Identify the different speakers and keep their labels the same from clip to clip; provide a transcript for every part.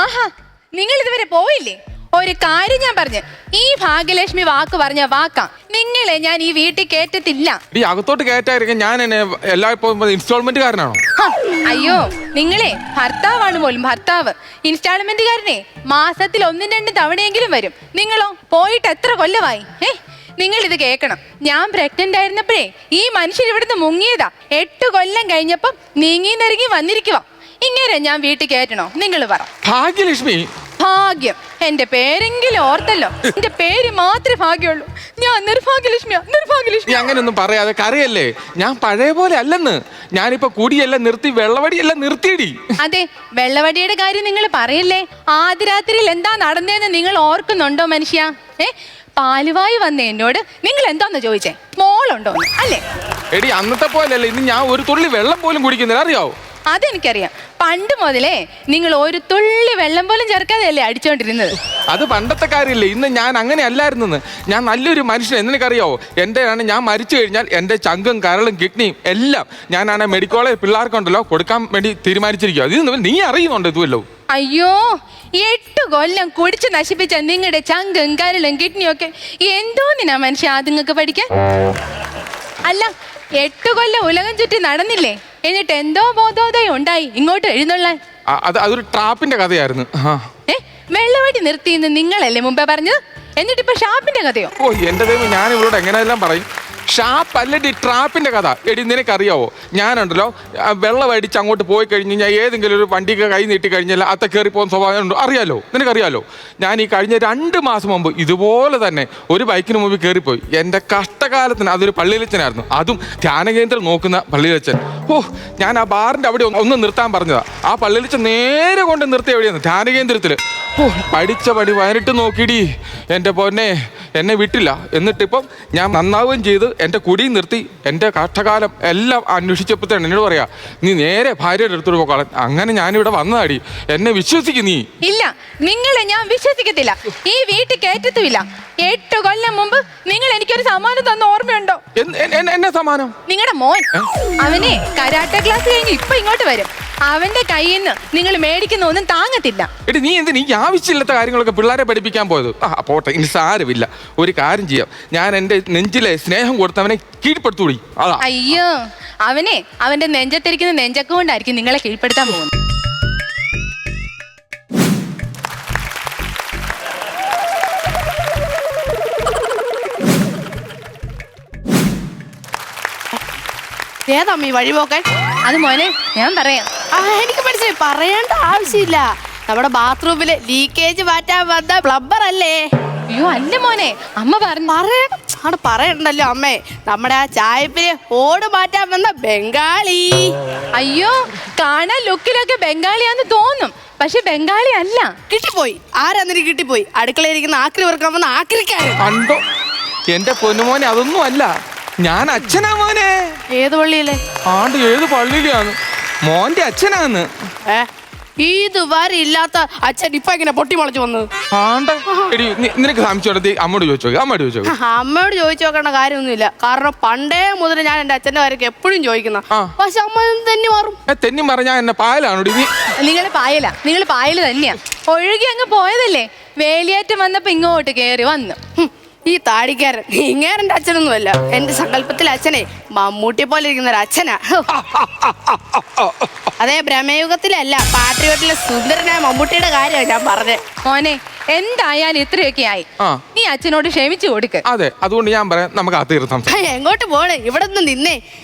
Speaker 1: ആഹാ, നിങ്ങൾ ഇതുവരെ പോയില്ലേ? ഒരു കാര്യം ഞാൻ പറഞ്ഞു, ഈ ഭാഗ്യലക്ഷ്മി വാക്ക് പറഞ്ഞ വാക്കാ. നിങ്ങളെ ഞാൻ ഈ വീട്ടിൽ കേറ്റത്തില്ല.
Speaker 2: അകത്തോട്ട് കയറ്റായിരിക്കും. ഞാൻ എന്നെ എല്ലായ്പ്പോഴും ഇൻസ്റ്റാൾമെന്റുകാരനാണോ?
Speaker 1: അയ്യോ, നിങ്ങളെ ഭർത്താവാണ് പോലും, ഭർത്താവ്. ഇൻസ്റ്റാൾമെന്റുകാരനെ മാസത്തിൽ 1-2 തവണയെങ്കിലും വരും. നിങ്ങളോ പോയിട്ട് എത്ര കൊല്ലമായി? നിങ്ങൾ ഇത് കേൾക്കണം. ഞാൻ പ്രഗ്നന്റ് ആയിരുന്നപ്പോഴേ ഈ മനുഷ്യൻ ഇവിടുന്ന് മുങ്ങിയതാ. 8 കൊല്ലം കഴിഞ്ഞപ്പം നീങ്ങി നിറങ്ങി വന്നിരിക്കുവാ. ഇങ്ങനെ ഞാൻ വീട്ടിൽ കയറ്റണോ? നിങ്ങൾ പറ.
Speaker 2: ഭാഗ്യലക്ഷ്മി
Speaker 1: ഭാഗ്യം, എന്റെ പേരെങ്കിലും ഓർത്തല്ലോ. എന്റെ പേര് മാത്രമേ ഭാഗ്യമുള്ളൂ. ഞാൻ നിർഭാഗ്യലക്ഷ്മിയാ, നിർഭാഗ്യലക്ഷ്മി.
Speaker 2: അങ്ങനെയൊന്നും പറയാതെ കറിയല്ലേ. ഞാൻ പഴയ പോലെ അല്ലെന്ന്. ഞാനിപ്പോ കുടിയെല്ലാം നിർത്തി, വെള്ളവടിയെല്ലാം നിർത്തിയിടി.
Speaker 1: അതെ, വെള്ളവടിയുടെ കാര്യം നിങ്ങൾ പറയല്ലേ. ആദ്യ രാത്രിയിൽ എന്താ നടന്നതെന്ന് നിങ്ങൾ ഓർക്കുന്നുണ്ടോ മനുഷ്യ? പാലുവായി വന്ന എന്നോട് നിങ്ങൾ എന്താന്ന് ചോദിച്ചേ? മോളുണ്ടോ അല്ലേ?
Speaker 2: എടി അന്നത്തെ പോലെയല്ലേ ഇന്ന് ഞാൻ ഒരു തുള്ളി വെള്ളം പോലും കുടിക്കുന്നില്ല, അറിയാവോ?
Speaker 1: അതെനിക്കറിയാം. പണ്ട് മുതലേ നിങ്ങൾ ഒരു തുള്ളി വെള്ളം പോലും ചേർക്കാതെയല്ലേ അടിച്ചോണ്ടിരുന്നത്.
Speaker 2: അത് പണ്ടത്തെ കാര്യമില്ലേ. ഇന്ന് ഞാൻ അങ്ങനെ അല്ലായിരുന്നെന്ന്. ഞാൻ നല്ലൊരു മനുഷ്യൻ. എനിക്കറിയാവോ, ഞാൻ മരിച്ചു കഴിഞ്ഞാൽ എൻ്റെ ചങ്കും കരളും കിഡ്നിയും എല്ലാം ഞാനാണ് മെഡിക്കൽ കോളേജ് പിള്ളേർക്കുണ്ടല്ലോ കൊടുക്കാൻ വേണ്ടി തീരുമാനിച്ചിരിക്കുക. ഇത് നീ അറിയുന്നുണ്ട് ഇതുവല്ലോ?
Speaker 1: അയ്യോ, 8 കൊല്ലം കുടിച്ച് നശിപ്പിച്ച നിങ്ങളുടെ ചങ്കും കരളും കിഡ്നിയും ഒക്കെ എന്തോന്നിനാ മനുഷ്യ അതുങ്ങൾക്ക് പഠിക്കാൻ? അല്ല, 8 കൊല്ലം ഉലകം ചുറ്റി നടന്നില്ലേ? എന്നിട്ട് എന്തോ ബോധോദയം ഉണ്ടായി ഇങ്ങോട്ട് എഴുന്നള്ളാൻ?
Speaker 2: അതൊരു ട്രാപ്പിന്റെ കഥയായിരുന്നു.
Speaker 1: വെള്ളവടി നിർത്തിയെന്ന് നിങ്ങളല്ലേ മുമ്പേ പറഞ്ഞത്? എന്നിട്ടിപ്പോ ഷാപ്പിന്റെ കഥയോ?
Speaker 2: ഓ എന്റെ ദൈവം, ഞാൻ ഇവളോട് എങ്ങനെയെല്ലാം പറയും. ഷാപ്പ് അല്ലടി, ട്രാപ്പിന്റെ കഥ. എടി നിനക്കറിയാവോ, ഞാനുണ്ടല്ലോ വെള്ളം അടിച്ച് അങ്ങോട്ട് പോയി കഴിഞ്ഞ് ഞാൻ ഏതെങ്കിലും ഒരു വണ്ടിക്ക് കൈ നീട്ടി കഴിഞ്ഞാൽ അത്ത കയറി പോകുന്ന സ്വഭാവം ഉണ്ടോ? അറിയാലോ, നിനക്കറിയാലോ. ഞാൻ ഈ കഴിഞ്ഞ 2 മാസം മുമ്പ് ഇതുപോലെ തന്നെ ഒരു ബൈക്കിന് മുമ്പിൽ കയറിപ്പോയി. എൻ്റെ കഷ്ടകാലത്തിന് അതൊരു പള്ളിയിലച്ചനായിരുന്നു. അതും ധ്യാനകേന്ദ്രം നോക്കുന്ന പള്ളിയിലച്ചൻ. ഓ, ഞാൻ ആ ബാറിൻ്റെ അവിടെ ഒന്ന് നിർത്താൻ പറഞ്ഞതാ. ആ പള്ളിയിലച്ചൻ നേരെ കൊണ്ട് നിർത്തി എവിടെയാണ്? ധ്യാനകേന്ദ്രത്തിൽ. ഓ, പഠിച്ച പണി 18 നോക്കിയിടി എൻ്റെ പൊന്നെ, എന്നെ വിട്ടില്ല. എന്നിട്ടിപ്പം ഞാൻ നന്നാവുകയും ചെയ്ത് എൻ്റെ കുടിയും നിർത്തി. എൻ്റെ കഷ്ടകാലം എല്ലാം അന്വേഷിച്ചപ്പോഴത്തേണ് എന്നോട് പറയാ, നീ നേരെ ഭാര്യയുടെ അടുത്തോട്ട് പോകാൻ. അങ്ങനെ ഞാനിവിടെ വന്നതാടി. എന്നെ വിശ്വസിക്കും നീ?
Speaker 1: ഇല്ല, നിങ്ങളെ ഞാൻ വിശ്വസിക്കത്തില്ല. ഈ വീട്ടിൽ കയറ്റത്തുമില്ല. 8 കൊല്ലം മുമ്പ് നിങ്ങൾ എനിക്കൊരു സമ്മാനം തന്ന ഓർമ്മയുണ്ടോ?
Speaker 2: എന്നെ സമ്മാനം?
Speaker 1: നിങ്ങളുടെ മോൻ, അവനെ കരാട്ടെ ക്ലാസ് കഴിഞ്ഞ് ഇപ്പൊ ഇങ്ങോട്ട് വരും. അവന്റെ കയ്യിൽ നിന്ന് നിങ്ങൾ മേടിക്കുന്ന ഒന്നും താങ്ങത്തില്ല.
Speaker 2: എടി നീ എന്തിനാ ഈ ആവശ്യമില്ലാത്ത കാര്യങ്ങളൊക്കെ പിള്ളേരെ പഠിപ്പിക്കാൻ പോയത്? പോട്ടെ, ഇനി സാരമില്ല. ഒരു കാര്യം ചെയ്യാം, ഞാൻ എൻ്റെ നെഞ്ചിലെ സ്നേഹം കൊടുത്തവനെ കീഴ്പ്പെടുത്തൂടി. അതാ.
Speaker 1: അയ്യോ, അവന്റെ നെഞ്ചത്തിരിക്കുന്ന നെഞ്ചക്ക കൊണ്ടായിരിക്കും നിങ്ങളെ കീഴ്പ്പെടുത്താൻ പോകുന്നത്.
Speaker 3: ഏതമ്മ ഈ വഴിപോക്കൻ?
Speaker 1: അത് മോനെ ഞാൻ പറയാം.
Speaker 3: എനിക്ക് മനസ്സിലായി, പറയേണ്ട ആവശ്യമില്ല. നമ്മുടെ ബാത്റൂമില് ലീക്കേജ് മാറ്റാൻ വന്ന പ്ലംബർ അല്ലേ?
Speaker 1: അയ്യോ അല്ല മോനെ, അമ്മ
Speaker 3: പറയണ്ടല്ലോ അമ്മേ. നമ്മുടെ ആ ചായപ്പിന് ഓട് മാറ്റാൻ വന്ന ബംഗാളി.
Speaker 1: അയ്യോ, കാണാൻ ലുക്കിലൊക്കെ ബംഗാളിയാന്ന് തോന്നും, പക്ഷെ ബംഗാളി അല്ല.
Speaker 3: കിട്ടിപ്പോയി. ആരാന്നിട്ട് കിട്ടിപ്പോയി? അടുക്കളയിരിക്കുന്ന ആക്രി വെറുക്കാൻ വന്ന ആക്രിക്കാരൻ.
Speaker 2: കണ്ടോ എന്റെ പൊന്നുമോനെ, അതൊന്നും അല്ല. ഞാൻ അച്ഛനാ മോനെ.
Speaker 3: ഏത് പള്ളിയിലെ?
Speaker 2: ഏത് പള്ളിയിലാണ്? മോന്റെ അച്ഛനാന്ന്.
Speaker 3: ഇതുവരെ ഇല്ലാത്ത അച്ഛൻ ഇപ്പൊ ഇങ്ങനെ പൊട്ടി മുളച്ചു വന്നത്.
Speaker 2: നിനക്ക് സംശയം അമ്മയോട് ചോദിച്ചോ?
Speaker 3: അമ്മയോട് ചോദിച്ചു നോക്കേണ്ട കാര്യമൊന്നുമില്ല. കാരണം പണ്ടേ മുതൽ ഞാൻ എന്റെ അച്ഛന്റെ കാര്യമൊക്കെ എപ്പോഴും ചോദിക്കുന്ന. പക്ഷെ അമ്മ തെന്നി മാറും.
Speaker 2: തെന്നി പറഞ്ഞാ എന്നെ പായലാണോ?
Speaker 1: നിങ്ങൾ പായല് തന്നെയാ. ഒഴുകി അങ്ങ് പോയതല്ലേ. വേലിയേറ്റം വന്നപ്പോ ഇങ്ങോട്ട് കേറി വന്നു.
Speaker 3: ഈ താടിക്കാരൻ ഇങ്ങേരന്റെ അച്ഛനൊന്നുമല്ല. എന്റെ സങ്കല്പത്തിൽ അച്ഛനെ മമ്മൂട്ടി പോലെ ഇരിക്കുന്ന ഒരു അച്ഛനാ. അതെ, ഭ്രമയുഗത്തിലല്ല, പാട്രിയോട്ടിലെ സുന്ദരനായ മമ്മൂട്ടിയുടെ കാര്യമാണ് ഞാൻ പറഞ്ഞത്.
Speaker 1: മോനെ, എന്തായാലും ഇത്രയൊക്കെ ആയി. നീ അച്ഛനോട് ക്ഷമിച്ചു കൊടുക്ക്.
Speaker 2: അതെ, അതുകൊണ്ട് ഞാൻ പറയാം, നമുക്ക് അകത്ത്.
Speaker 3: എങ്ങോട്ട് പോണേ? ഇവിടെ നിന്ന് നിന്നേ.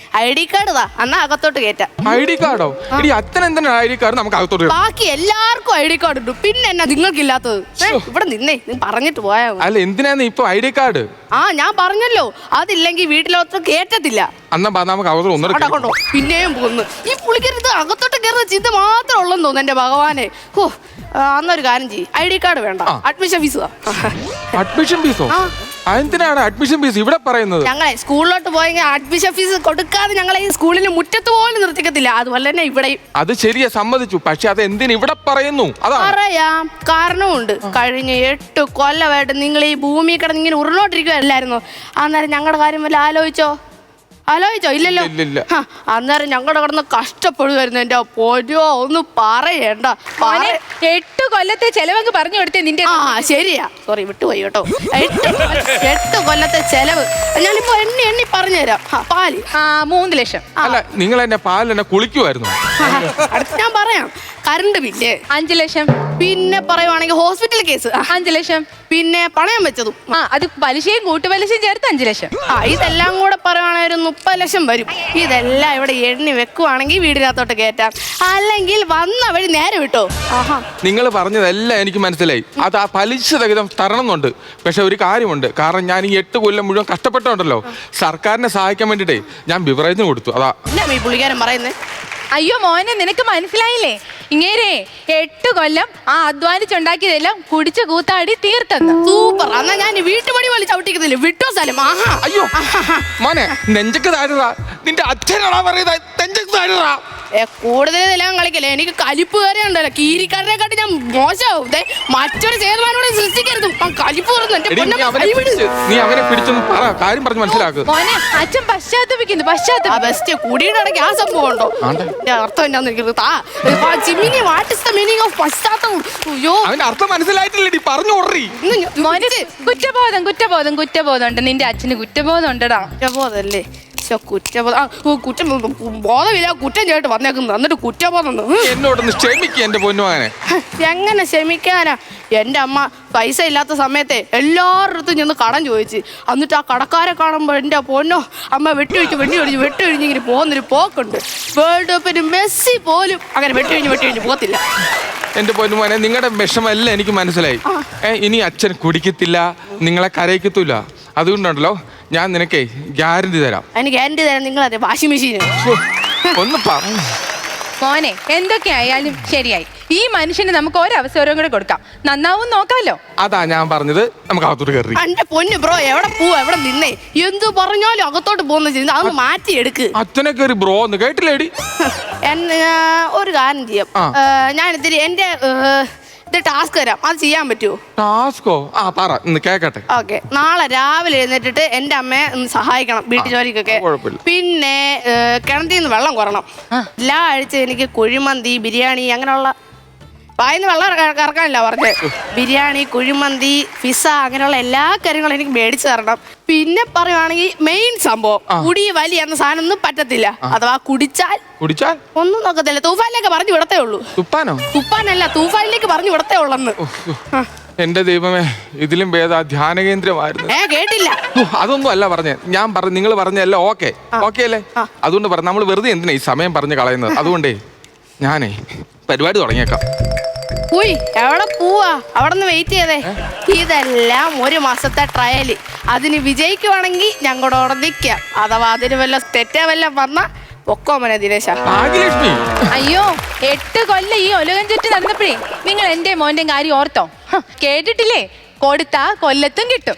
Speaker 3: ID കാർഡ് താ, എന്നാ അകത്തോട്ട് കേറ്റാം.
Speaker 2: ID കാർഡോ? അച്ഛൻ എന്താണ് ID കാർഡ്? നമുക്ക് അകത്തോട്ട്.
Speaker 3: ബാക്കി എല്ലാവർക്കും ID കാർഡ് ഉണ്ട്, പിന്നെ എന്നാ നിങ്ങൾക്കില്ലാത്തത്? ഇവിടെ നിന്നേ, നീ പറഞ്ഞിട്ട് പോയാ.
Speaker 2: അല്ല, എന്തിനാന്ന് ഇപ്പൊ ID കാർഡ്?
Speaker 3: ഞാൻ പറഞ്ഞല്ലോ, അതില്ലെങ്കിൽ വീട്ടിലോട്ട് കേറ്റത്തില്ല.
Speaker 2: നമുക്ക്
Speaker 3: പിന്നെയും പോന്ന് ഈ പുള്ളിക്കരുത് അകത്തോട്ട് കയറുന്ന ചിന്ത മാത്രം ഉള്ളെന്ന് തോന്നുന്നു. എന്റെ ഭഗവാനെ. അന്നൊരു കാര്യം ചെയ്യും, ID കാർഡ് വേണ്ട, അഡ്മിഷൻ ഫീസ്.
Speaker 2: അഡ്മിഷൻ ഫീസോ? എന്തിനാണ് അഡ്മിഷൻ ഫീസ് ഇവിടെ പറയുന്നത്?
Speaker 3: ഞങ്ങളെ സ്കൂളിലോട്ട് പോയെങ്കിൽ അഡ്മിഷൻ ഫീസ് കൊടുക്കാതെ ഞങ്ങളെ ഈ സ്കൂളിന് മുറ്റത്ത് പോലും നിർത്തിക്കത്തില്ല. അതുപോലെ തന്നെ ഇവിടെ.
Speaker 2: അത് ശരിയാ, സമ്മതിച്ചു. പക്ഷെ അത് എന്തിനു ഇവിടെ പറയുന്നു?
Speaker 3: പറയാം, കാരണമുണ്ട്. കഴിഞ്ഞ 8 കൊല്ലമായിട്ട് നിങ്ങൾ ഈ ഭൂമി കിടന്ന് ഇങ്ങനെ ഉരുളോട്ടിരിക്കുകയല്ലായിരുന്നോ? അന്നേരം ഞങ്ങളുടെ കാര്യം വല്ല ആലോചിച്ചോ? ആലോചിച്ചോ? ഇല്ലല്ലോ.
Speaker 2: ഇല്ലില്ല.
Speaker 3: ഹ, അന്നേരം ഞങ്ങളുടെ കിടന്ന് കഷ്ടപ്പെടുമായിരുന്നു എന്റെ പൊന്നോ, ഒന്നും പറയണ്ട.
Speaker 1: മോനെ 8 കൊല്ലത്തെ ചെലവങ്ങ് പറഞ്ഞു കൊടുത്തേ നിന്റെ.
Speaker 3: ആ ശരിയാ, സോറി വിട്ടുപോയി കേട്ടോ. 8 കൊല്ലത്തെ ചെലവ് ഞാനിപ്പോ എണ്ണി പറഞ്ഞുതരാം. പാല്
Speaker 1: 3 ലക്ഷം.
Speaker 2: അല്ല നിങ്ങൾ എന്നെ പാലെന്നെ കുളിക്കുമായിരുന്നു.
Speaker 3: അടുത്ത് ഞാൻ പറയാം. കറണ്ട് ബില്ല്
Speaker 1: 5 ലക്ഷം.
Speaker 3: പിന്നെ പറയുവാണെങ്കിൽ ഹോസ്പിറ്റൽ കേസ്
Speaker 1: 5 ലക്ഷം.
Speaker 3: പിന്നെ പണയം വെച്ചതും
Speaker 1: അത് പലിശയും കൂട്ടുപലിശയും ചേർത്ത് 5 ലക്ഷം.
Speaker 3: ഇതെല്ലാം കൂടെ പറയുവാണെങ്കിൽ ഒരു 30 ലക്ഷം വരും. ഇതെല്ലാം ഇവിടെ എണ്ണി വെക്കുവാണെങ്കിൽ വീടിനകത്തോട്ട് കയറ്റാം, അല്ലെങ്കിൽ വന്ന വഴി നേരെ വിട്ടോ.
Speaker 2: നിങ്ങൾ പറഞ്ഞതെല്ലാം എനിക്ക് മനസ്സിലായി. അത് ആ പലിശ സഹിതം തരണമെന്നുണ്ട്. പക്ഷെ ഒരു കാര്യമുണ്ട്, കാരണം ഞാൻ ഈ 8 കൊല്ലം മുഴുവൻ കഷ്ടപ്പെട്ടുണ്ടല്ലോ, സർക്കാരിനെ സഹായിക്കാൻ വേണ്ടിട്ടേ ഞാൻ ബിവറേജിന് കൊടുത്തു. അതാ
Speaker 3: എന്നാ ഈ പുള്ളിക്കാരൻ പറയുന്നത്.
Speaker 1: അയ്യോ മോനെ, നിനക്ക് മനസ്സിലായില്ലേ? ഇങ്ങേരെ 8 കൊല്ലം ആ അധ്വാനിച്ചുണ്ടാക്കിയതെല്ലാം കുടിച്ച് കൂത്താടി തീർത്തെന്ന്.
Speaker 3: സൂപ്പർ. എന്നാ ഞാൻ വീട്ടുപടി പോലെ ചവിട്ടിക്കുന്നില്ല, വിട്ടോ സ്ഥലം.
Speaker 2: അയ്യോ മോനെ, നെഞ്ചക്ക് താഴെടാ. നിന്റെ അച്ഛനാണോ പറയുന്നത് നെഞ്ചക്ക് താഴെടാ?
Speaker 3: കൂടുതൽ നിലം കളിക്കല്ലേ, എനിക്ക് കലിപ്പ് കയറി ഉണ്ടല്ലോ. കീരിക്കാരനെക്കാട്ടി ഞാൻ മോശമാവും. മറ്റൊരു ചേർമാനോട് സൃഷ്ടിക്കരുത്. കലിപ്പ്
Speaker 2: നീ അവനെ പിടിച്ചൊന്ന് പറ, കാര്യം പറഞ്ഞ് മനസ്സിലാക്കുക.
Speaker 1: മോനെ, അച്ഛൻ പശ്ചാത്തപിക്കുന്നു.
Speaker 3: ബെസ്റ്റ് കുടിയുടെ ഇടയ്ക്ക് ആ സംഭവം ഉണ്ടോ? അർത്ഥം എന്താന്ന്
Speaker 2: അവന്റെ അർത്ഥം മനസ്സിലായിട്ടില്ലേ? പറഞ്ഞു ഓർറി.
Speaker 1: മോനെ, കുറ്റബോധം കുറ്റബോധം കുറ്റബോധം ഉണ്ട്. നിന്റെ അച്ഛന് കുറ്റബോധം ഉണ്ടടാ.
Speaker 3: കുറ്റബോധല്ലേ? ബോധമില്ല, കുറ്റം ചെയ്തിട്ട് വന്നേക്കുന്നു. എന്നിട്ട് കുറ്റബോധം.
Speaker 2: എന്നോടൊന്ന് ക്ഷമിക്കുക എന്റെ പൊന്നുവാനെ.
Speaker 3: എങ്ങനെ ക്ഷമിക്കാനാ? എൻ്റെ അമ്മ പൈസ ഇല്ലാത്ത സമയത്തെ എല്ലാവരുടെ ചെന്ന് കടം ചോദിച്ച്, എന്നിട്ട് ആ കടക്കാരെ കാണുമ്പോൾ എൻ്റെ പൊന്നോ, അമ്മ വെട്ടിയൊഴിഞ്ഞിങ്ങനെ പോകുന്നൊരു പോക്കുണ്ട്. വേൾഡ് കപ്പിന് മെസ്സി പോലും അങ്ങനെ വെട്ടിയൊഴിഞ്ഞ് പോകത്തില്ല.
Speaker 2: എന്റെ പൊന്നുമോനെ, നിങ്ങളുടെ വിഷമല്ല എനിക്ക് മനസ്സിലായി. ഇനി അച്ഛൻ കുടിക്കത്തില്ല, നിങ്ങളെ കരയിക്കത്തില്ല. അതുകൊണ്ടുണ്ടല്ലോ ഞാൻ നിനക്കേ ഗ്യാരണ്ടി തരാം.
Speaker 3: അതിന് ഗ്യാരണ്ടി തരാം. നിങ്ങളതെ വാഷിംഗ് മെഷീന്
Speaker 2: ഒന്ന് പറഞ്ഞു.
Speaker 1: മോനെ, എന്തൊക്കെ ആയാലും ശരിയായി. ഈ മനുഷ്യന് നമുക്ക് ഒരവസരവും കൂടെ കൊടുക്കാം, നന്നാവും നോക്കാലോ.
Speaker 2: അതാ ഞാൻ പറഞ്ഞത്, നമുക്ക് അകത്തോട്ട് കയറി.
Speaker 3: എന്റെ പൊന്നു ബ്രോ, എവിടെ പോവാ? എവിടെ നിന്നേ? എന്ത് പറഞ്ഞാലും അകത്തോട്ട് പോകുന്ന ചെയ്യുന്നത്, അതൊന്ന് മാറ്റിയെടുക്ക്.
Speaker 2: അച്ഛനെ കയറി ബ്രോ എന്ന് കേട്ടില്ലേടി?
Speaker 3: ഒരു കാര്യം ചെയ്യാം. ഞാനിത്തിരി എന്റെ ഇത് ടാസ്ക് തരാം, അത് ചെയ്യാൻ പറ്റുമോ?
Speaker 2: ടാസ്കോ? ആ പറ, ഇന്ന് കേക്കട്ടെ.
Speaker 3: ഓക്കെ. നാളെ രാവിലെ എഴുന്നേറ്റിട്ട് എന്റെ അമ്മയെ ഒന്ന് സഹായിക്കണം വീട്ടു ജോലിക്കൊക്കെ. പിന്നെ കിണറ്റിൽ നിന്ന് വെള്ളം കുറണം. എല്ലാ ആഴ്ച എനിക്ക് കുഴിമന്തി, ബിരിയാണി, അങ്ങനെയുള്ള വായിന്ന് വെള്ളം കറക്കാനില്ല പറഞ്ഞത്. ബിരിയാണി, കുഴിമന്തി, പിസ്സ, അങ്ങനെയുള്ള എല്ലാ കാര്യങ്ങളും എനിക്ക് മേടിച്ചു തരണം. പിന്നെ പറയുവാണെങ്കിൽ മെയിൻ സംഭവം, കുടി വലി എന്ന സാധനം ഒന്നും പറ്റത്തില്ല. അഥവാ കുടിച്ചാൽ ഒന്നും നോക്കത്തില്ല. തൂഫാനിലേക്ക് പറഞ്ഞു വിടത്തേ ഉള്ളൂ. തുപ്പാനല്ല, തൂഫാനിലേക്ക് പറഞ്ഞു വിടത്തേ ഉള്ളെന്ന്.
Speaker 2: എന്റെ ദൈവമേ, ഇതിലും ഭേദ ധ്യാന കേന്ദ്രമായിരുന്നു.
Speaker 3: കേട്ടില്ല.
Speaker 2: അതൊന്നും അല്ല പറഞ്ഞേ. ഞാൻ നിങ്ങൾ പറഞ്ഞല്ല ഓക്കെ അല്ലേ? അതുകൊണ്ട് പറഞ്ഞു, നമ്മൾ വെറുതെ എന്തിനാ ഈ സമയം പറഞ്ഞു കളയുന്നത്? അതുകൊണ്ടേ ഞാനേ പരിപാടി തുടങ്ങിയേക്കാം.
Speaker 3: ഉയ്, എവിടെ പോവാ? അവിടെ നിന്ന് വെയിറ്റ് ചെയ്തേ. ഇതെല്ലാം 1 മാസത്തെ ട്രയല്. അതിന് വിജയിക്കുവാണെങ്കിൽ ഞങ്ങളോട് നിൽക്കാം. അഥവാ അതിന് വല്ല തെറ്റേ വല്ലതും വന്ന പൊക്കോമനെ ദിനേശ.
Speaker 1: അയ്യോ, 8 കൊല്ലം ഈ ഒലകം ചുറ്റി നടന്നപ്പോഴേ നിങ്ങൾ എന്റെ മോന്റെ കാര്യം ഓർത്തോ? കേട്ടിട്ടില്ലേ? കൊടുത്താ കൊല്ലത്തും കിട്ടും.